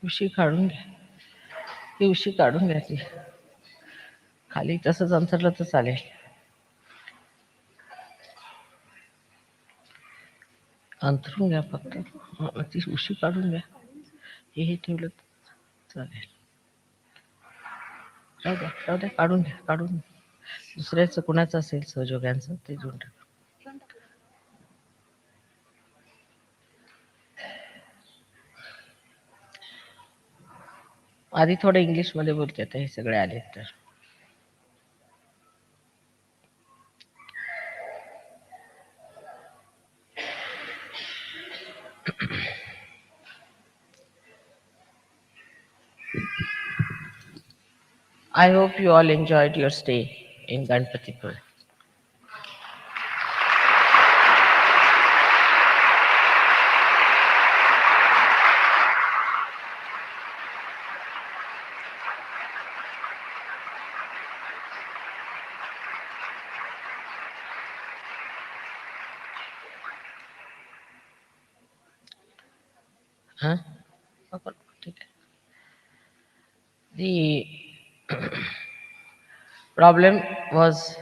उशी काढून घ्या. ती उशी काढून घ्या ती. खाली तसंच अंथरलं तर चालेल. अंथरून घ्या फक्त. ती उशी काढून घ्या. हे ठेवलं तर चालेल. राहू द्या, काढून घ्या, काढून. दुसऱ्याचं कुणाचं असेल सहयोग्यांचं ते देऊन टाका. आधी थोडं इंग्लिशमध्ये बोलते आता हे सगळे आले तर. I hope you all enjoyed your stay in Ganpatipur. Huh? The problem was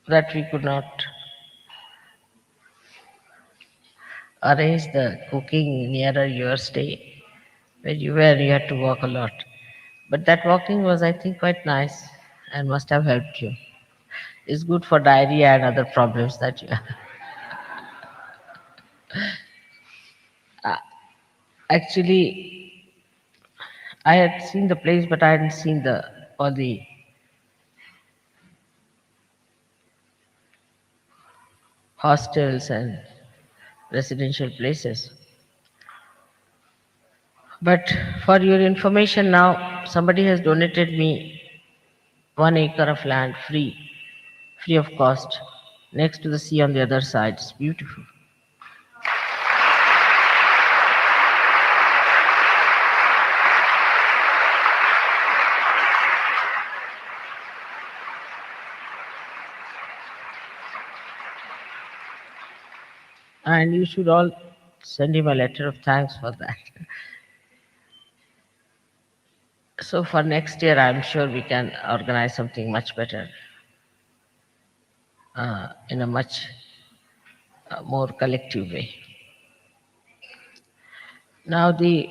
that we could not arrange the cooking nearer your stay. Where you were, you had to walk a lot. But that walking was, I think, quite nice and must have helped you. It's good for diarrhea and other problems that you have. Actually, I had seen the place, but I hadn't seen all the hostels and residential places. But for your information now, somebody has donated me 1 acre of land free of cost, next to the sea on the other side. It's beautiful. And you should all send him a letter of thanks for that. So for next year, I'm sure we can organize something much better, in a much more collective way. Now the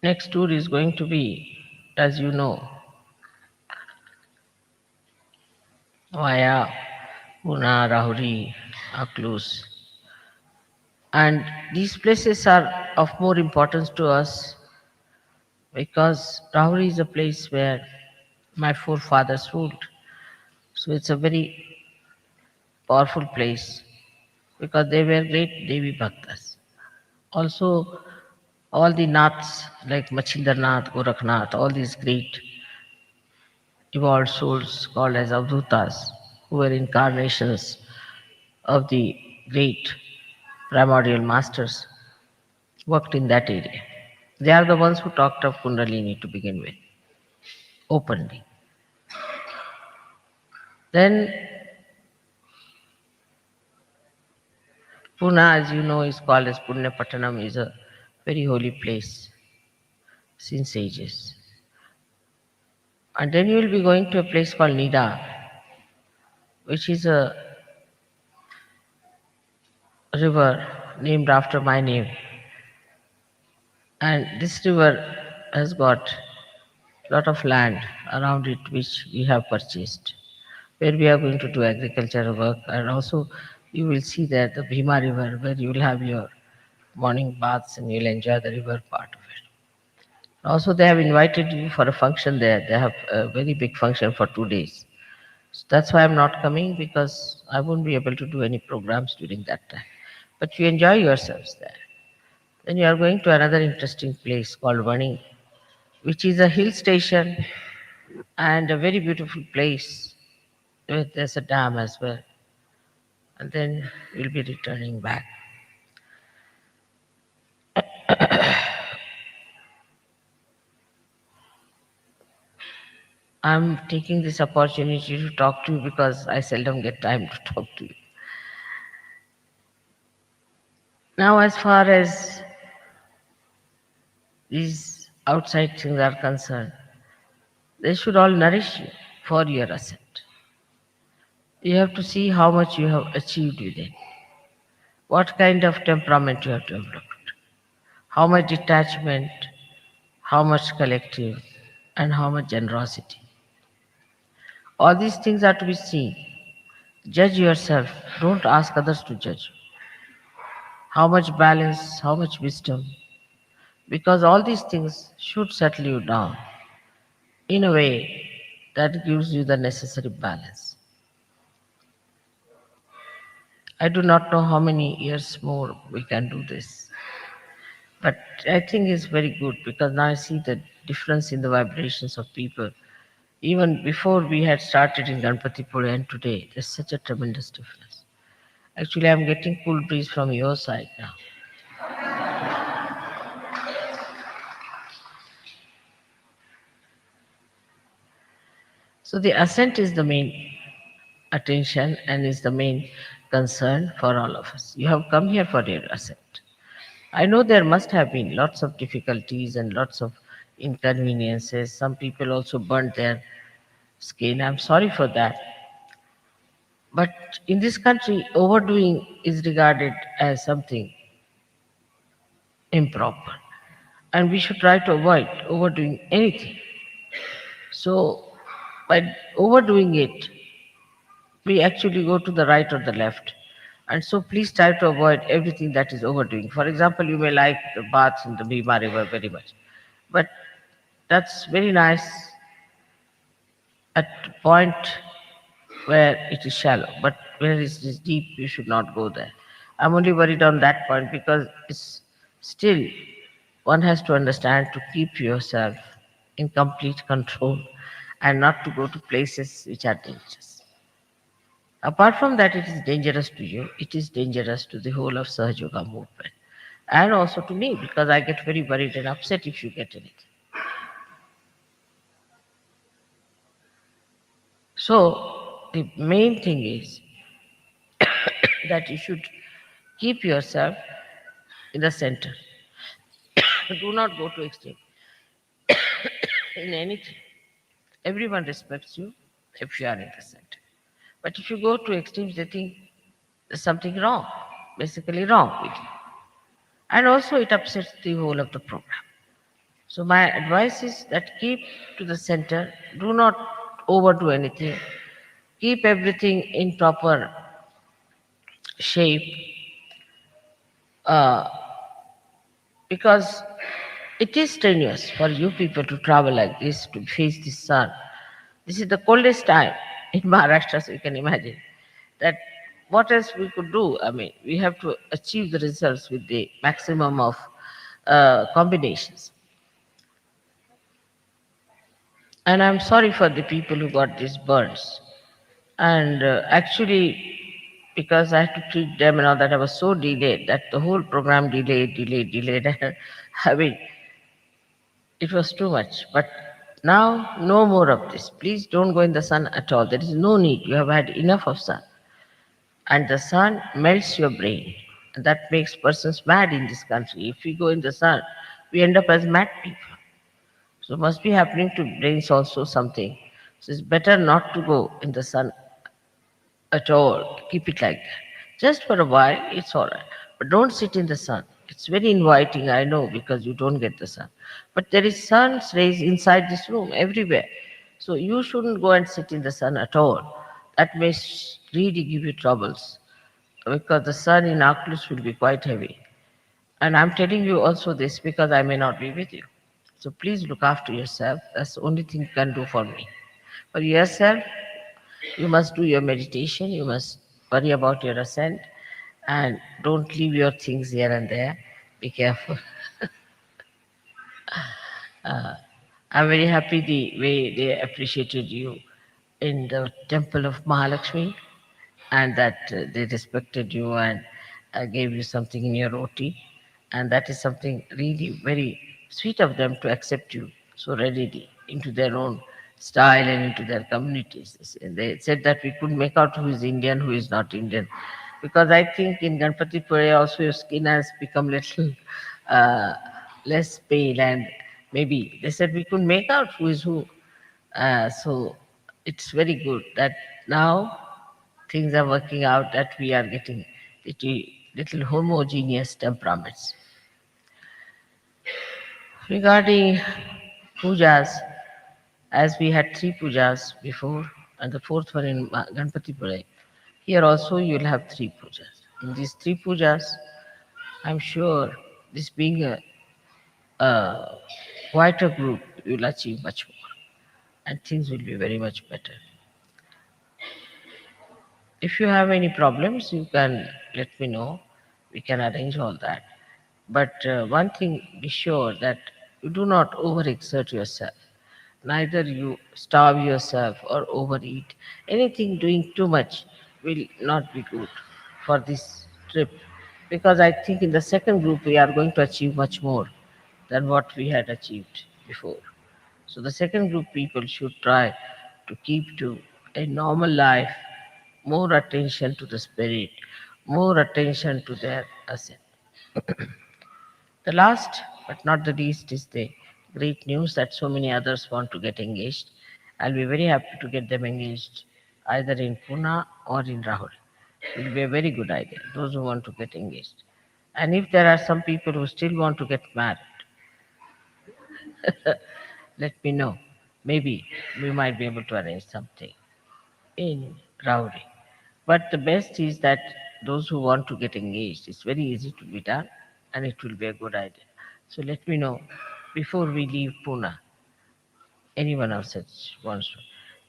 next tour is going to be, as you know, via Pune, Rahuri, Aklus. And these places are of more importance to us because Rahuri is a place where my forefathers ruled. So it's a very powerful place because they were great Devi Bhaktas. Also, all the Naths like Machindranath, Gorakhnath, all these great evolved souls called as Avdutas, who were incarnations of the great primordial masters, worked in that area. They are the ones who talked of Kundalini to begin with, openly. Then Pune, as you know, is called as Punya Pattanam, is a very holy place since ages. And then you will be going to a place called Nida, which is a river named after my name. And this river has got a lot of land around it which we have purchased, where we are going to do agricultural work. And also you will see there the Bhima River, where you will have your morning baths and you'll enjoy the river part of it. Also, they have invited you for a function there. They have a very big function for 2 days. So that's why I'm not coming, because I won't be able to do any programs during that time. But you enjoy yourselves there. Then you are going to another interesting place called Vani, which is a hill station and a very beautiful place. There's a dam as well. And then we'll be returning back. I'm taking this opportunity to talk to you because I seldom get time to talk to you. Now, as far as these outside things are concerned, they should all nourish you for your ascent. You have to see how much you have achieved within, what kind of temperament you have developed, how much detachment, how much collective, and how much generosity. All these things are to be seen. Judge yourself, don't ask others to judge you. How much balance, how much wisdom, because all these things should settle you down in a way that gives you the necessary balance. I do not know how many years more we can do this, but I think it's very good because now I see the difference in the vibrations of people. Even before we had started in Ganpati Puri and today, there's such a tremendous difference. Actually, I'm getting cool breeze from your side now. So the ascent is the main attention and is the main concern for all of us. You have come here for your ascent. I know there must have been lots of difficulties and lots of inconveniences. Some people also burnt their skin. I'm sorry for that. But in this country, overdoing is regarded as something improper. And we should try to avoid overdoing anything. So, by overdoing it, we actually go to the right or the left. And so, please try to avoid everything that is overdoing. For example, you may like the baths in the Bhima River very much, but that's very nice at point where it is shallow, but where it is deep, you should not go there. I'm only worried on that point because it's still one has to understand to keep yourself in complete control and not to go to places which are dangerous. Apart from that, it is dangerous to you, it is dangerous to the whole of Sahaj Yoga movement. And also to me, because I get very worried and upset if you get anything. So, the main thing is that you should keep yourself in the center. Do not go to extreme in anything. Everyone respects you if you are in the center. But if you go to extremes, they think there's something wrong, basically wrong with you. And also it upsets the whole of the program. So my advice is that keep to the center, do not overdo anything, keep everything in proper shape, uh, because it is strenuous for you people to travel like this, to face the sun. This is the coldest time in Maharashtra, so you can imagine that what else we could do? I mean, we have to achieve the results with the maximum of combinations. And I'm sorry for the people who got these burns. And actually, because I had to treat them and all that, I was so delayed that the whole program delayed. I mean, it was too much. But now, no more of this. Please don't go in the sun at all. There is no need. You have had enough of sun. And the sun melts your brain. And that makes persons mad in this country. If we go in the sun, we end up as mad people. So must be happening to brains also something. So it's better not to go in the sun at all. Keep it like that. Just for a while, it's all right. But don't sit in the sun. It's very inviting, I know, because you don't get the sun. But there is sun's rays inside this room, everywhere. So you shouldn't go and sit in the sun at all. That may really give you troubles because the sun in Oculus will be quite heavy. And I'm telling you also this because I may not be with you. So please look after yourself. That's the only thing you can do for me. For yourself, you must do your meditation, you must worry about your ascent, and don't leave your things here and there. Be careful. I'm very happy the way they appreciated you in the temple of Mahalakshmi and that they respected you and gave you something in your roti. And that is something really very sweet of them to accept you so readily into their own style and into their communities. And they said that we couldn't make out who is Indian, who is not Indian. Because I think in Ganpati Pure also your skin has become little uh, less pale, and maybe they said we could make out who is who. So it's very good that now things are working out, that we are getting little homogeneous temperaments. Regarding pujas, as we had three pujas before, and the fourth one in Ganpati Pure, here also you will have three pujas. In these three pujas, I'm sure this being a quieter group, you will achieve much more and things will be very much better. If you have any problems, you can let me know. We can arrange all that. But one thing, be sure that you do not overexert yourself. Neither you starve yourself or overeat. Anything doing too much will not be good for this trip. Because I think in the second group we are going to achieve much more than what we had achieved before. So the second group people should try to keep to a normal life, more attention to the spirit, more attention to their ascent. The last but not the least is the great news that so many others want to get engaged. I'll be very happy to get them engaged either in Pune or in Rahul. It will be a very good idea, those who want to get engaged. And if there are some people who still want to get married, let me know. Maybe we might be able to arrange something in Rauri. But the best is that those who want to get engaged, it's very easy to be done and it will be a good idea. So let me know before we leave Pune, anyone else that wants to.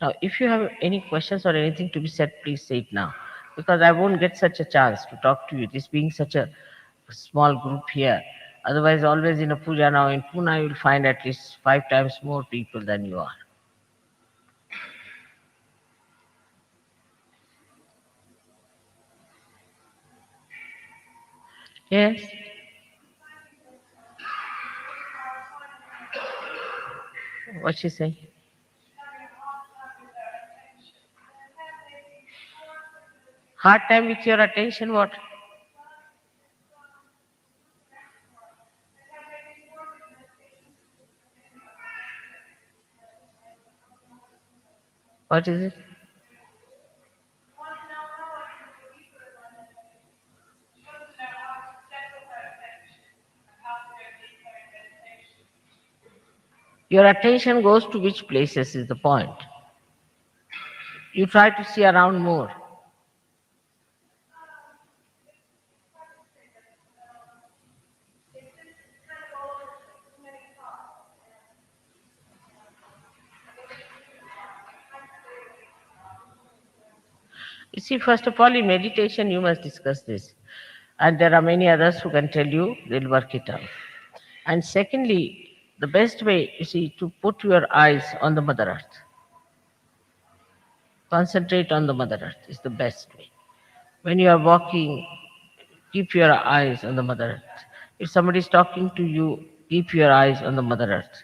Now, if you have any questions or anything to be said, please say it now. Because I won't get such a chance to talk to you, this being such a small group here. Otherwise, always in a puja now in Pune, you will find at least 5 times more people than you are. Yes? What she say? Hard time with your attention, what? What is it? Your attention goes to which places is the point. You try to see around more. You see, first of all, in meditation, you must discuss this. And there are many others who can tell you, they'll work it out. And secondly, the best way, you see, to put your eyes on the Mother Earth. Concentrate on the Mother Earth is the best way. When you are walking, keep your eyes on the Mother Earth. If somebody is talking to you, keep your eyes on the Mother Earth.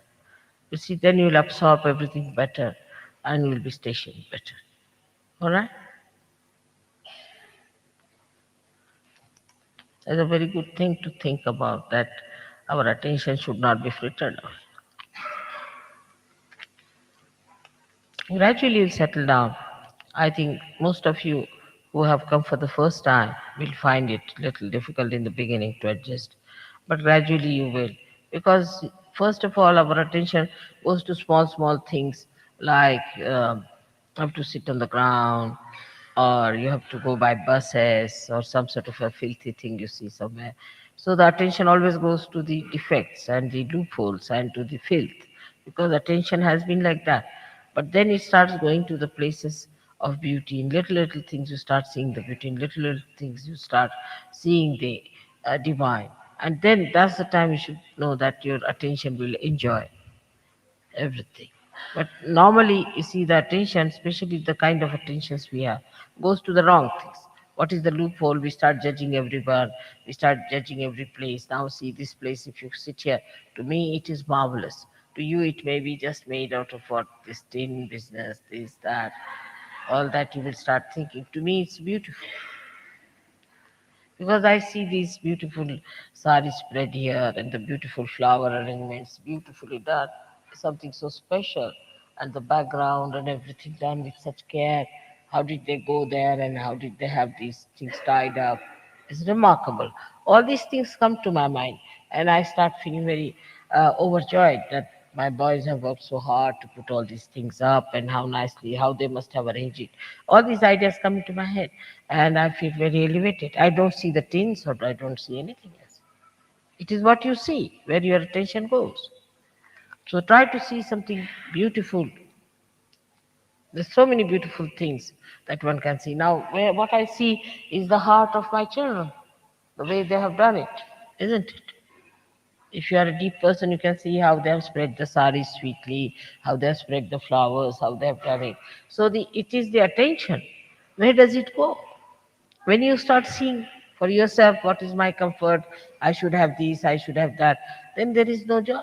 You see, then you'll absorb everything better and you'll be stationed better. All right? That's a very good thing to think about, that our attention should not be frittered away. Gradually you'll settle down. I think most of you who have come for the first time will find it little difficult in the beginning to adjust, but gradually you will. Because first of all, our attention goes to small, small things like have to sit on the ground, or you have to go by buses, or some sort of a filthy thing you see somewhere. So the attention always goes to the defects and the loopholes and to the filth, because attention has been like that. But then it starts going to the places of beauty. In little, little things, you start seeing the beauty. In little, little things, you start seeing the divine. And then that's the time you should know that your attention will enjoy everything. But normally, you see, the attention, especially the kind of attentions we have, goes to the wrong things. What is the loophole? We start judging everyone. We start judging every place. Now, see this place. If you sit here, to me, it is marvelous. To you, it may be just made out of what this tin business, this, that, all that. You will start thinking. To me, it's beautiful. Because I see these beautiful saris spread here and the beautiful flower arrangements beautifully done, something so special, and the background and everything done with such care. How did they go there and how did they have these things tied up? It's remarkable. All these things come to my mind, and I start feeling very overjoyed that my boys have worked so hard to put all these things up and how nicely, how they must have arranged it. All these ideas come into my head and I feel very elevated. I don't see the tins or I don't see anything else. It is what you see, where your attention goes. So try to see something beautiful. There's so many beautiful things that one can see. Now, what I see is the heart of my children, the way they have done it, isn't it? If you are a deep person, you can see how they have spread the saris sweetly, how they have spread the flowers, how they have done it. So it is the attention. Where does it go? When you start seeing for yourself what is my comfort, I should have this, I should have that, then there is no joy.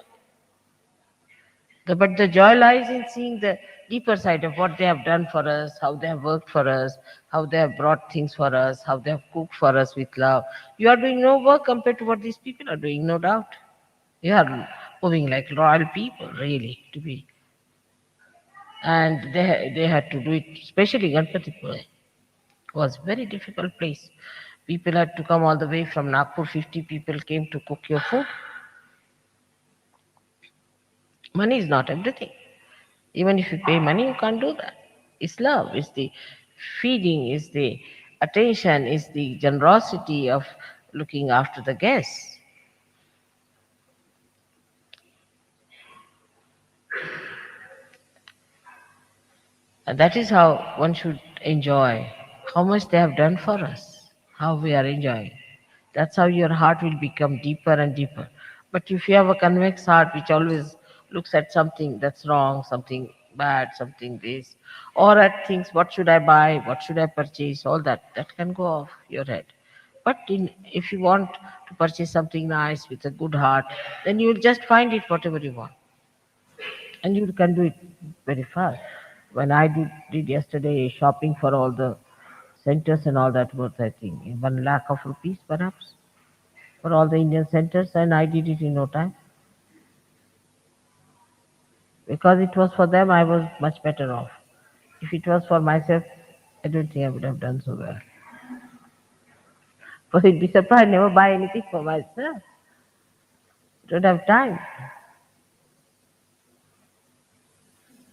But the joy lies in seeing the deeper side of what they have done for us, how they have worked for us, how they have brought things for us, how they have cooked for us with love. You are doing no work compared to what these people are doing, no doubt. You are moving like royal people, really, to be. And they had to do it, especially Ganpati Pura. Was very difficult place. People had to come all the way from Nagpur. 50 people came to cook your food. Money is not everything. Even if you pay money, you can't do that. It's love, it's the feeding, it's the attention, it's the generosity of looking after the guests. And that is how one should enjoy how much they have done for us, how we are enjoying. That's how your heart will become deeper and deeper. But if you have a convex heart which always looks at something that's wrong, something bad, something this, or at things, what should I buy, what should I purchase, all that can go off your head. But if you want to purchase something nice with a good heart, then you will just find it whatever you want and you can do it very fast. When I did yesterday shopping for all the centers and all that was I think 1 lakh of rupees perhaps for all the Indian centers and I did it in no time because it was for them I was much better off. If it was for myself, I don't think I would have done so well. But you'd be surprised, I never buy anything for myself. Don't have time.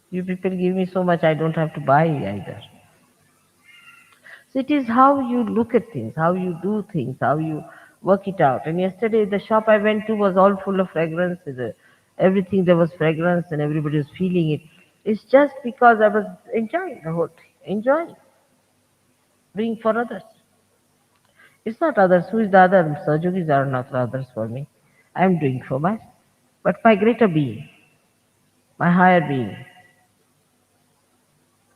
You people give me so much I don't have to buy either. So it is how you look at things, how you do things, how you work it out. And yesterday, the shop I went to was all full of fragrance. Everything there was fragrance, and everybody was feeling it. It's just because I was enjoying the whole thing, enjoying being for others. It's not others. Who is the other? Sahajogis are not the others for me. I am doing for myself. But my greater being, my higher being,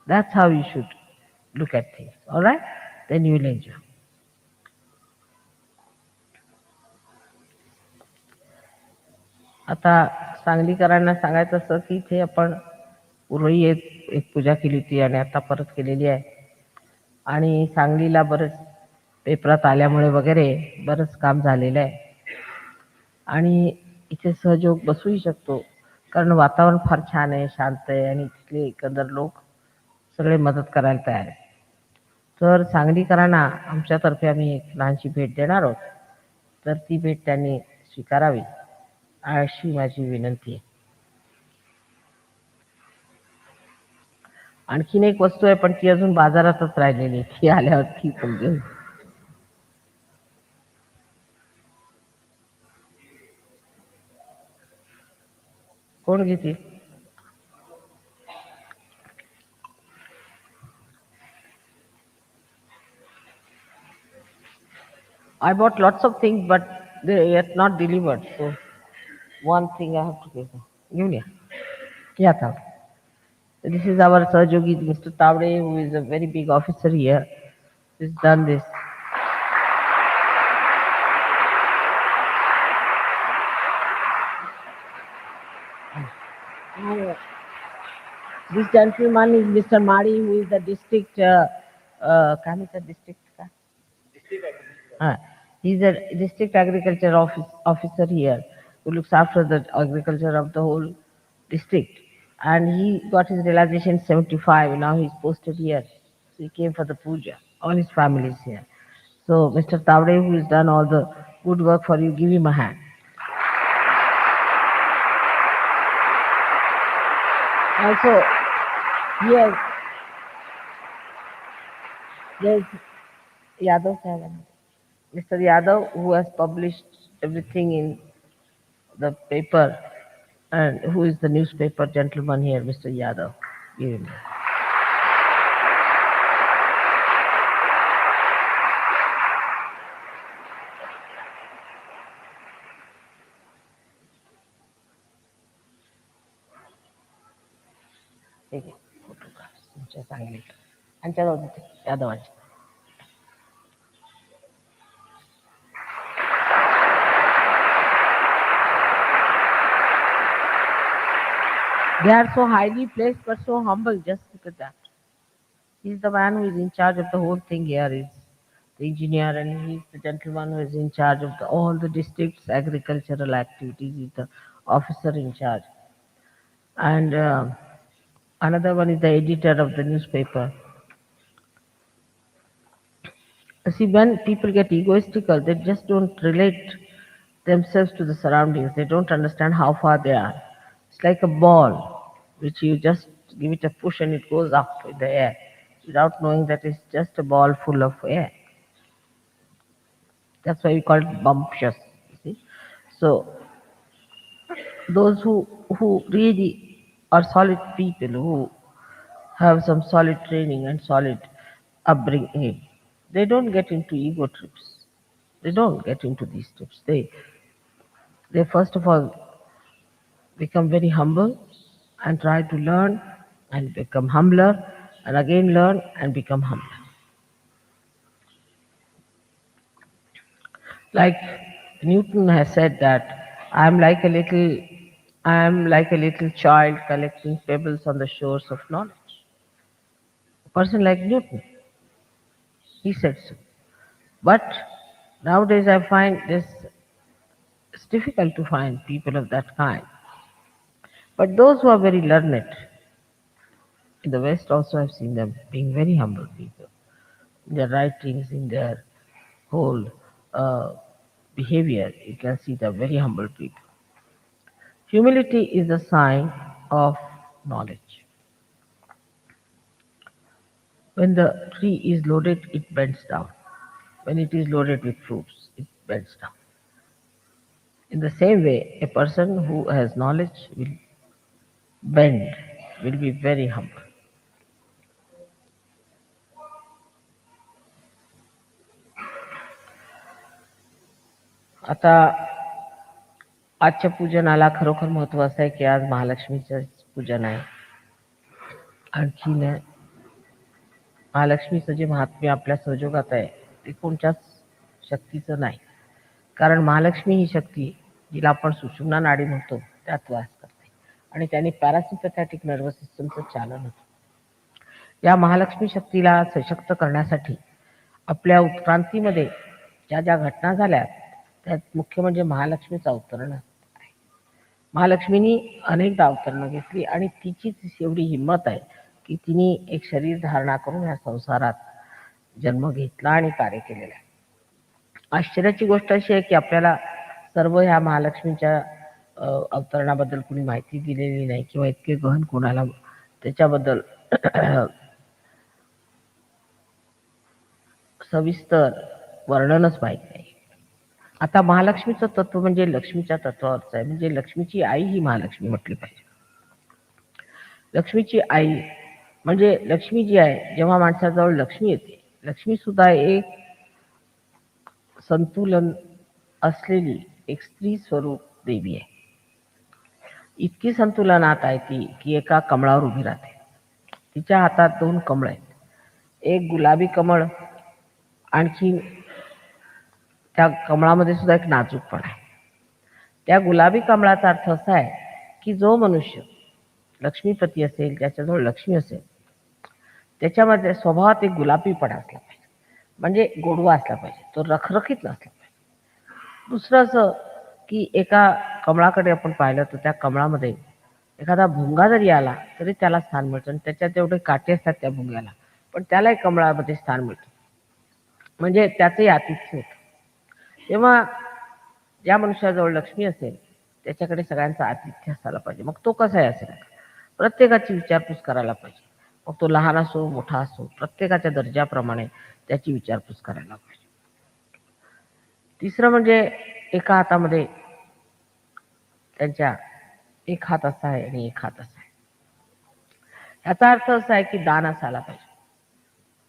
that's how you should look at things. All right? Then you will enjoy. आता सांगलीकरांना सांगायचं असं की इथे आपण पूर्वी एक पूजा केली होती आणि आता परत केलेली आहे आणि सांगलीला बरंच पेपरात आल्यामुळे वगैरे बरंच काम झालेलं आहे आणि इथे सहयोग बसूही शकतो कारण वातावरण फार छान आहे शांत आहे आणि तिथले एकंदर लोक सगळे मदत करायला तयार आहेत तर सांगलीकरांना आमच्यातर्फे आम्ही एक लहानशी भेट देणार आहोत तर ती भेट त्यांनी स्वीकारावी अशी माझी विनंती आहे आणखीन एक वस्तू आहे पण ती अजून बाजारातच राहिलेली आहे ती आल्यावर ती पण घेऊ कोण घेते I bought lots of things but they are yet not delivered so one thing I have to give them. घेऊन या या Tawde. This is our Sahajogi, Mr. Tavde, who is a very big officer here. He's done this. This gentleman is Mr. Mari, who is the district, काय म्हणतात district का? He's a district agriculture officer here who looks after the agriculture of the whole district. And he got his realization 75. Now he's posted here. So he came for the puja. All his family is here. So Mr. Tavde, who has done all the good work for you, give him a hand. Also, yes, there's Yadav Sahib. Mr. Yadav, who has published everything in the paper, and who is the newspaper gentleman here, Mr. Yadav. Give him. ठीक आहे photographs तुमच्या सांगली यांच्या जाऊ तिथे यादवांच्या. They are so highly placed but so humble. Just look at that. He's the man who is in charge of the whole thing here. He's the engineer and he's the gentleman who is in charge of all the district's agricultural activities. He's the officer in charge. And another one is the editor of the newspaper. See, when people get egoistical, they just don't relate themselves to the surroundings. They don't understand how far they are. It's like a ball, which you just give it a push and it goes up in the air without knowing that it's just a ball full of air. That's why we call it bumptious. You see? So those who really are solid people, who have some solid training and solid upbringing, they don't get into ego trips. They don't get into these trips. They first of all become very humble and try to learn and become humbler and again learn and become humbler. Like Newton has said that I am like a little child collecting pebbles on the shores of knowledge. A person like Newton, he said so. But nowadays I find it's difficult to find people of that kind. But those who are very learned, in the West also I've seen them being very humble people. In their writings, in their whole behavior, you can see they're very humble people. Humility is a sign of knowledge. When the tree is loaded, it bends down. When it is loaded with fruits, it bends down. In the same way, a person who has knowledge will bend, will be very humble. आता आजच्या पूजनाला खरोखर महत्व असं आहे की आज महालक्ष्मीचं पूजन आहे. आणखीन महालक्ष्मीचं जे महात्म्य आपल्या सहयोगात आहे ते कोणत्याच शक्तीचं नाही. कारण महालक्ष्मी ही शक्ती जिला आपण सुषुम्ना नाडी म्हणतो त्यात वास करते आणि त्याने पॅरासिम्पॅथॅटिक नर्वस सिस्टमचं चालन होतं. या महालक्ष्मी शक्तीला सशक्त करण्यासाठी आपल्या उत्क्रांतीमध्ये ज्या ज्या घटना झाल्या त्यात मुख्य म्हणजे महालक्ष्मीचं अवतरण आहे. महालक्ष्मीनी अनेकदा अवतरणं घेतली आणि तिचीच एवढी हिंमत आहे की तिने एक शरीर धारणा करून या संसारात जन्म घेतला आणि कार्य केलेलं आहे. आश्चर्याची गोष्ट अशी आहे की आपल्याला सर्व ह्या महालक्ष्मीच्या अवतरणाबद्दल कुणी माहिती दिलेली नाही किंवा इतके गहन कोणाला त्याच्याबद्दल सविस्तर वर्णनच माहीत नाही. आता महालक्ष्मीचं तत्व म्हणजे लक्ष्मीच्या तत्वावरच आहे. म्हणजे लक्ष्मीची आई ही महालक्ष्मी म्हटली पाहिजे. लक्ष्मीची आई म्हणजे लक्ष्मी जी आहे, जेव्हा माणसाजवळ लक्ष्मी येते, लक्ष्मी सुद्धा एक संतुलन असलेली एक स्त्री स्वरूप देवी आहे. इतकी संतुलनात आहे ती की एका कमळावर उभी राहते. तिच्या हातात 2 कमळ आहेत. एक गुलाबी कमळ, आणखी त्या कमळामध्ये सुद्धा एक नाजूकपणा आहे. त्या गुलाबी कमळाचा अर्थ असा आहे की जो मनुष्य लक्ष्मीपती असेल, ज्याच्याजवळ लक्ष्मी असेल, त्याच्यामध्ये स्वभावात एक गुलाबीपणा असला पाहिजे. म्हणजे गोडवा असला पाहिजे, तो रखरखीत नसला पाहिजे. दुसरं असं की एका कमळाकडे आपण पाहिलं तर त्या कमळामध्ये एखादा भुंगा जरी आला तरी त्याला स्थान मिळतं आणि त्याच्यात जेवढे काटे असतात त्या भुंग्याला पण त्यालाही कमळामध्ये स्थान मिळतं, म्हणजे त्याचंही आतिथ्य होतं. तेव्हा ज्या मनुष्याजवळ लक्ष्मी असेल त्याच्याकडे सगळ्यांचं आतिथ्य असायला पाहिजे. मग तो कसाही असेल, प्रत्येकाची विचारपूस करायला पाहिजे. मग तो लहान असो मोठा असो, प्रत्येकाच्या दर्जाप्रमाणे त्याची विचारपूस करायला पाहिजे. तिसरं म्हणजे एका हातामध्ये त्यांच्या एक हात असा आहे आणि एक हात असा आहे. याचा अर्थ असा आहे की दान असायला पाहिजे.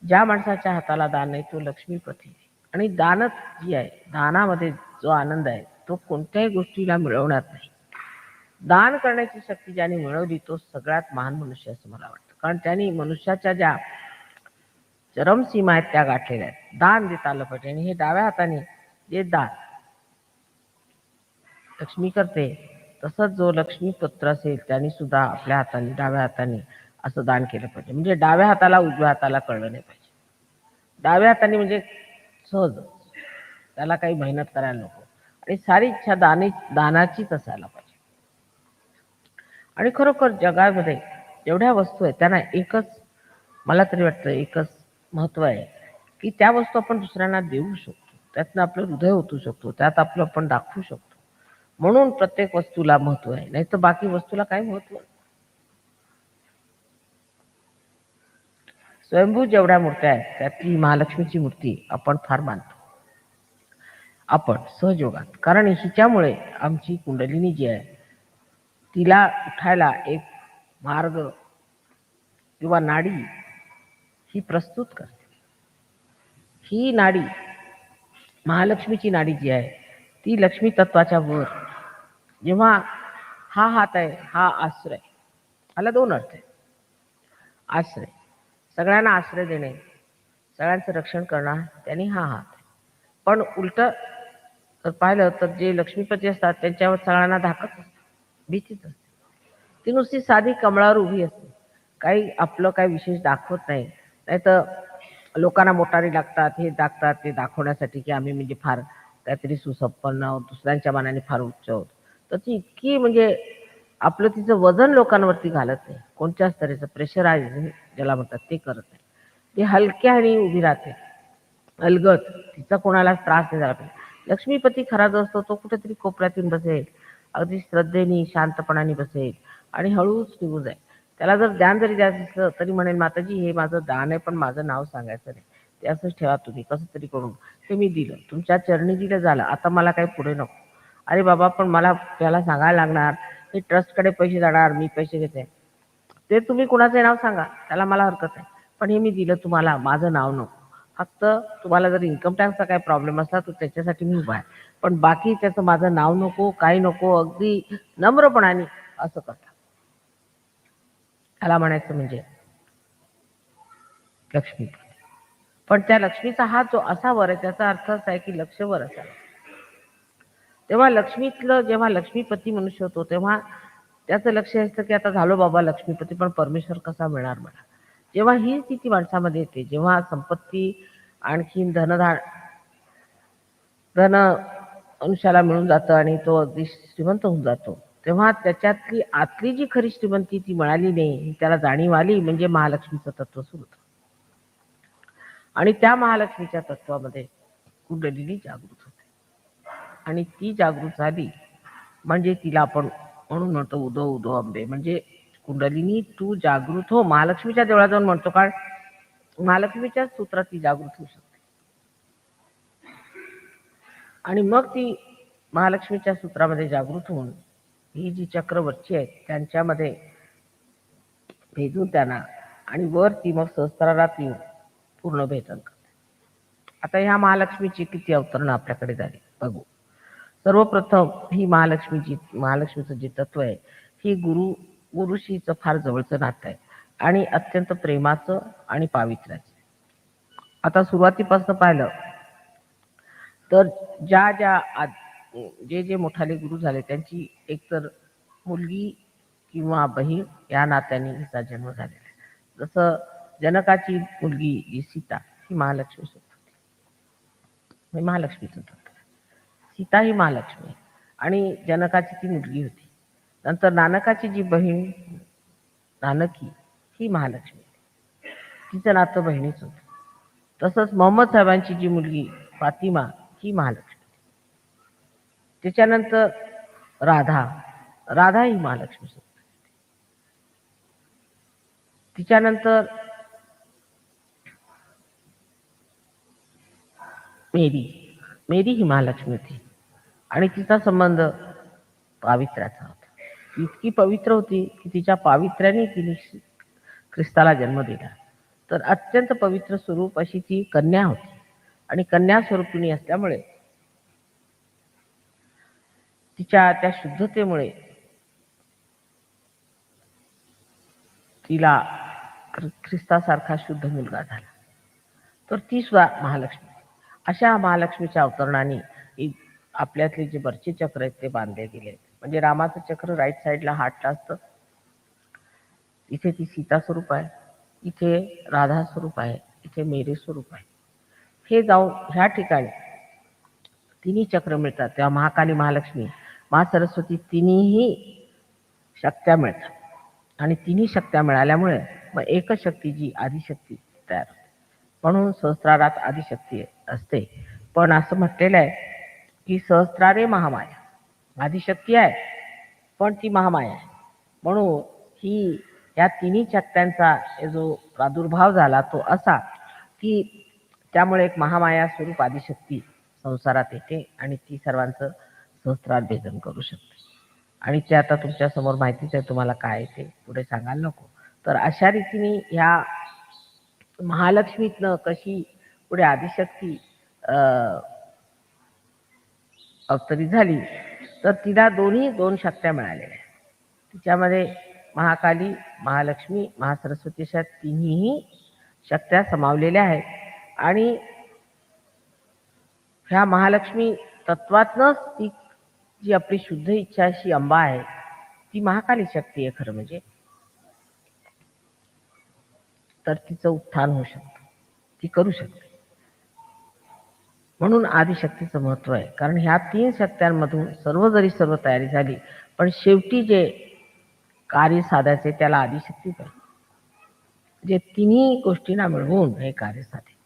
ज्या माणसाच्या हाताला दान नाही तो लक्ष्मीपती. आणि दानच जी आहे, दानामध्ये जो आनंद आहे तो कोणत्याही गोष्टीला मिळवण्यात नाही. दान करण्याची शक्ती ज्याने मिळवली तो सगळ्यात महान मनुष्य असं मला वाटतं. कारण त्यांनी मनुष्याच्या ज्या चरम सीमा आहेत त्या गाठलेल्या आहेत. दान देता आलं पाहिजे आणि हे डाव्या हाताने जे दान लक्ष्मी करते, तसंच जो लक्ष्मीपुत्र असेल त्यांनी सुद्धा आपल्या हाताने डाव्या हाताने असं दान केलं पाहिजे. म्हणजे डाव्या हाताला उजव्या हाताला कळलं नाही पाहिजे. डाव्या हाताने म्हणजे सहज, त्याला काही मेहनत करायला नको आणि सारी इच्छा दानाचीच असायला पाहिजे. आणि खरोखर जगामध्ये जेवढ्या वस्तू आहेत त्यांना एकच, मला तरी वाटतं एकच महत्व आहे की त्या वस्तू आपण दुसऱ्यांना देऊ शकतो, त्यातनं आपलं हृदय ओतू शकतो, त्यात आपलं आपण दाखवू शकतो. म्हणून प्रत्येक वस्तूला महत्व आहे, नाही तर बाकी वस्तूला काय महत्व. स्वयंभू जेवढ्या मूर्त्या आहेत त्यातली महालक्ष्मीची मूर्ती आपण फार मानतो आपण सहयोगात. कारण हिच्यामुळे आमची कुंडलिनी जी आहे तिला उठायला एक मार्ग किंवा नाडी ही प्रस्तुत करते. ही नाडी, महालक्ष्मीची नाडी जी आहे ती लक्ष्मी तत्वाच्या वर. जेव्हा हा हात आहे हा आश्रय, ह्याला दोन अर्थ आहे. आश्रय, सगळ्यांना आश्रय देणे, सगळ्यांचं रक्षण करणं, त्यांनी हा हात. पण उलट पाहिलं तर जे लक्ष्मीपती असतात त्यांच्यावर सगळ्यांना धाकच असते, भीतीच असते. ती नुसती साधी कमळावर उभी असते, काही आपलं काही विशेष दाखवत नाही. नाही तर लोकांना मोटारी लागतात, हे दाखतात ते दाखवण्यासाठी की आम्ही म्हणजे फार काहीतरी सुसंपन्न आहोत, दुसऱ्यांच्या मानाने फार उच्च आहोत. तर ती इतकी म्हणजे आपलं तिचं वजन लोकांवरती घालत नाही, कोणत्याच तऱ्हेचं प्रेशरायझ ज्याला म्हणतात ते करत नाही. ती हलक्याने उभी राहते, अलगद, तिचा कोणाला त्रास नाही झाला पाहिजे. लक्ष्मीपती खरा जो असतो तो कुठेतरी कोपऱ्यात येऊन बसेल, अगदी श्रद्धेने शांतपणाने बसेल आणि हळूच निघून जाईल. त्याला जर ध्यान जरी द्यायचं असलं तरी म्हणेल माताजी हे माझं दान आहे पण माझं नाव सांगायचं नाही, ते असंच ठेवा तुम्ही कसं तरी करून. हे मी दिलं तुमच्या चरणी, दिलं झालं, आता मला काही पुढे नको. अरे बाबा पण मला त्याला सांगायला लागणार, हे ट्रस्टकडे पैसे जाणार, मी पैसे घेते, ते तुम्ही कुणाचे नाव सांगा, त्याला मला हरकत आहे. पण हे मी दिलं तुम्हाला, माझं नाव नको. फक्त तुम्हाला जर इन्कम टॅक्सचा काही प्रॉब्लेम असला तर त्याच्यासाठी मी उभा आहे, पण बाकी त्याचं माझं नाव नको, काही नको. अगदी नम्रपणाने असं करतात. त्याला म्हणायचं म्हणजे लक्ष्मी. पण त्या लक्ष्मीचा हात जो असा वर आहे त्याचा अर्थ असा आहे की लक्ष वर असावं. तेव्हा लक्ष्मीतलं जेव्हा लक्ष्मीपती मनुष्य होतो तेव्हा त्याचं लक्ष असतं की आता झालो बाबा लक्ष्मीपती, पण परमेश्वर कसा मिळणार मला. जेव्हा ही स्थिती माणसामध्ये येते, जेव्हा संपत्ती आणखीन धन मनुष्याला मिळून जातं आणि तो अगदी श्रीमंत होऊन जातो, तेव्हा त्याच्यातली आतली जी खरी श्रीमंती ती मिळाली नाही ही त्याला जाणीव आली, म्हणजे महालक्ष्मीचं तत्व सुरू होतं. आणि त्या महालक्ष्मीच्या तत्वामध्ये कुंडलिनी जागृत होते. आणि ती जागृत झाली म्हणजे तिला आपण म्हणून म्हणतो उदो उदो अंबे, म्हणजे कुंडलिनी तू जागृत हो. महालक्ष्मीच्या देवळात जाऊन म्हणतो, कारण महालक्ष्मीच्या सूत्रात ती जागृत होऊ शकते. आणि मग ती महालक्ष्मीच्या सूत्रामध्ये जागृत होऊन ही जी चक्रवर्ती आहेत त्यांच्यामध्ये भेदून त्यांना, आणि वर ती मग सहस्त्रारात येऊन पूर्ण भेदन करते. आता ह्या महालक्ष्मीची किती अवतरणं आपल्याकडे झाली बघू. सर्वप्रथम ही महालक्ष्मीचं जे तत्व आहे ही गुरुशीचं फार जवळचं नातं आहे आणि अत्यंत प्रेमाचं आणि पावित्र्याचं. आता सुरुवातीपासून पाहिलं तर जे मोठाले गुरु झाले त्यांची एकतर मुलगी किंवा बहीण या नात्याने हिचा जन्म झालेला आहे. जसं जनकाची मुलगी जी सीता ही महालक्ष्मी होती, महालक्ष्मीचं तत्व. सीता ही महालक्ष्मी आणि जनकाची ती मुलगी होती. नंतर नानकाची जी बहीण नानकी ही महालक्ष्मी, तिचं नातं बहिणीच होतं. तसंच मोहम्मद साहेबांची जी मुलगी फातिमा ही महालक्ष्मी. त्याच्यानंतर राधा, राधा ही महालक्ष्मी. तिच्यानंतर मेरी, मेरी ही महालक्ष्मी होती आणि तिचा संबंध पावित्र्याचा होता. इतकी पवित्र होती की तिच्या पावित्र्याने तिने ख्रिस्ताला जन्म दिला. तर अत्यंत पवित्र स्वरूप अशी ती कन्या होती आणि कन्या स्वरूपिणी असल्यामुळे तिच्या त्या शुद्धतेमुळे तिला ख्रिस्तासारखा शुद्ध मुलगा झाला. तर ती सुद्धा महालक्ष्मी. अशा महालक्ष्मीच्या अवतरणाने आपल्यातले जे वरचे चक्र आहेत ते बांधले गेले. म्हणजे रामाचं चक्र राईट साईडला हार्टला असतं, इथे ती सीता स्वरूप आहे, इथे राधा स्वरूप आहे, इथे मेरी स्वरूप आहे. हे जाऊन ह्या ठिकाणी तिन्ही चक्र मिळतात तेव्हा महाकाली, महालक्ष्मी, महासरस्वती तिन्हीही शक्त्या मिळतात. आणि तिन्ही शक्त्या मिळाल्यामुळे मग एकच शक्ती जी आदिशक्ती तयार होते. म्हणून सहस्रारात आदिशक्ती असते. पण असं म्हटलेलं आहे की सहस्रारे महामाया, आदिशक्ती आहे पण ती महामाया आहे. म्हणून ही या तिन्ही शक्त्यांचा जो प्रादुर्भाव झाला तो असा की त्यामुळे एक महामाया स्वरूप आदिशक्ती संसारात येते आणि ती सर्वांचं सहस्रार भेदन करू शकते. आणि ते आता तुमच्या समोर माहितीच आहे तुम्हाला काय ते पुढे सांगायला नको. तर अशा रीतीने ह्या महालक्ष्मीतनं कशी पुढे आदिशक्ती अवतरित झाली तर तिला दोन शक्त्या मिळालेल्या आहेत. तिच्यामध्ये महाकाली, महालक्ष्मी, महासरस्वती अशा तिन्ही शक्त्या समावलेल्या आहेत. आणि ह्या महालक्ष्मी तत्वातनच ती जी आपली शुद्ध इच्छा अशी अंबा आहे ती महाकाली शक्ती आहे खरं म्हणजे. तर तिचं उत्थान होऊ शकतं, ती करू शकते. म्हणून आदिशक्तीचं महत्व आहे. कारण ह्या तीन शक्त्यांमधून सर्व तयारी झाली पण शेवटी जे कार्य साधायचे त्याला आदिशक्ती पाहिजे. जे तिन्ही गोष्टींना मिळवून हे कार्य साधे.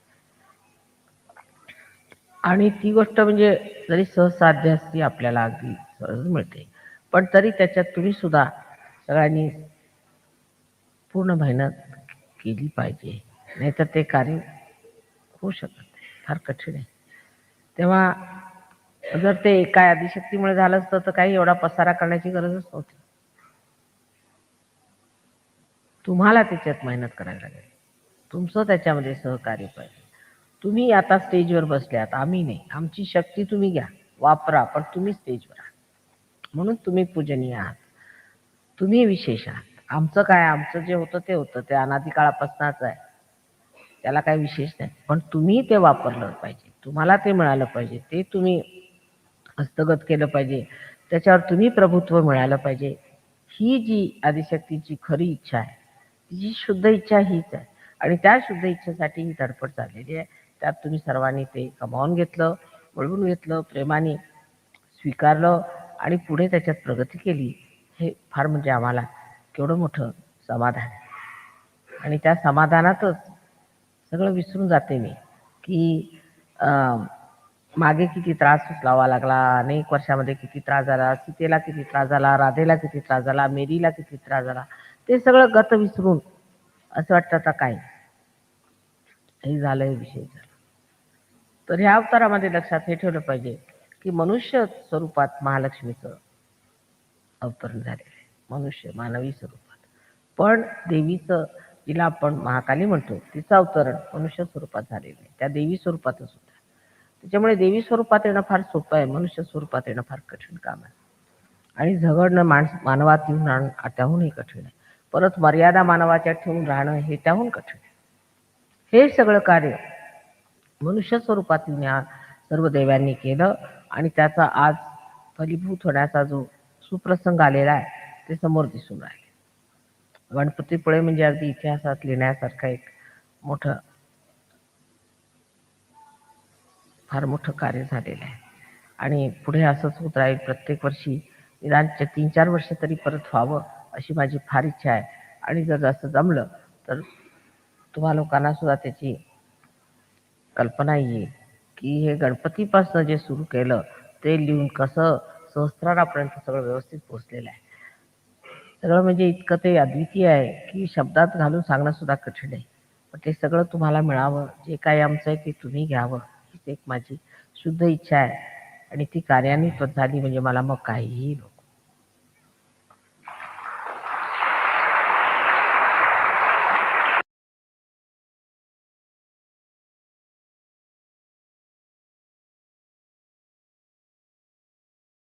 आणि ती गोष्ट म्हणजे जरी सहसाध्य असती आपल्याला अगदी सहज मिळते पण तरी त्याच्यात तुम्ही सुद्धा सगळ्यांनी पूर्ण मेहनत केली पाहिजे, नाहीतर ते कार्य होऊ शकत नाही, फार कठीण आहे. तेव्हा जर ते एका आदिशक्तीमुळे झालं असतं तर काही एवढा पसारा करण्याची गरजच नव्हती. तुम्हाला त्याच्यात मेहनत करायला लागेल, तुमचं त्याच्यामध्ये सहकार्य पाहिजे. तुम्ही आता स्टेजवर बसल्यात, आम्ही नाही. आमची शक्ती तुम्ही घ्या, वापरा, पण तुम्ही स्टेजवर आहात म्हणून तुम्ही पूजनीय आहात, तुम्ही विशेष आहात. आमचं काय, आमचं जे होतं ते होतं, ते अनादी काळापासूनच आहे, त्याला काही विशेष नाही. पण तुम्ही ते वापरलं पाहिजे, तुम्हाला ते मिळालं पाहिजे, ते तुम्ही हस्तगत केलं पाहिजे, त्याच्यावर तुम्ही प्रभुत्व मिळालं पाहिजे. ही जी आदिशक्तीची खरी इच्छा आहे, तिची शुद्ध इच्छा हीच आहे. आणि त्या शुद्ध इच्छेसाठी ही धडपड चाललेली आहे. त्यात तुम्ही सर्वांनी ते कमावून घेतलं, मिळवून घेतलं, प्रेमाने स्वीकारलं आणि पुढे त्याच्यात प्रगती केली. हे फार म्हणजे आम्हाला केवढं मोठं समाधान आहे. आणि त्या समाधानातच सगळं विसरून जाते मी की मागे किती त्रास उचलावा लागला, अनेक वर्षामध्ये किती त्रास झाला, सीतेला किती त्रास झाला, राधेला किती त्रास झाला, मेरीला किती त्रास झाला, ते सगळं गत विसरून असं वाटतं आता काय हे झालं, हे विषय झाला. तर ह्या अवतारामध्ये लक्षात हे ठेवलं पाहिजे की मनुष्य स्वरूपात महालक्ष्मीचं अवतरण झालेलं आहे, मनुष्य मानवी स्वरूपात. पण देवीचं, जिला आपण महाकाली म्हणतो, तिचं अवतरण मनुष्य स्वरूपात झालेलं आहे, त्या देवी स्वरूपातच होतं. त्याच्यामुळे देवी स्वरूपात येणं फार सोपं आहे, मनुष्य स्वरूपात येणं फार कठीण काम आहे. आणि झगडणं मानवात येऊन राहणं त्याहूनही कठीण आहे. परत मर्यादा मानवाच्या ठेवून राहणं हे त्याहून कठीण आहे. हे सगळं कार्य मनुष्य स्वरूपात येऊन या सर्व देवांनी केलं आणि त्याचा आज फलीभूत होण्याचा जो सुप्रसंग आलेला आहे ते समोर दिसून राहिले. गणपतीपुळे म्हणजे अगदी इतिहासात लिहिण्यासारखं एक फार मोठं कार्य झालेलं आहे. आणि पुढे असंच होत राहील. प्रत्येक वर्षी निदान 3-4 वर्ष तरी परत व्हावं अशी माझी फार इच्छा आहे. आणि जर असं जमलं तर तुम्हा लोकांना सुद्धा त्याची कल्पना येईल की हे गणपतीपासून जे सुरू केलं ते लिहून कसं सहस्त्रारापर्यंत सगळं व्यवस्थित पोहोचलेलं आहे. सगळं म्हणजे इतकं ते अद्वितीय आहे की शब्दात घालून सांगणं सुद्धा कठीण आहे. पण ते सगळं तुम्हाला मिळावं, जे काही आमचं आहे ते तुम्ही घ्यावं हीच एक माझी शुद्ध इच्छा आहे. आणि ती कार्यान्वित झाली म्हणजे मला मग काहीही नको.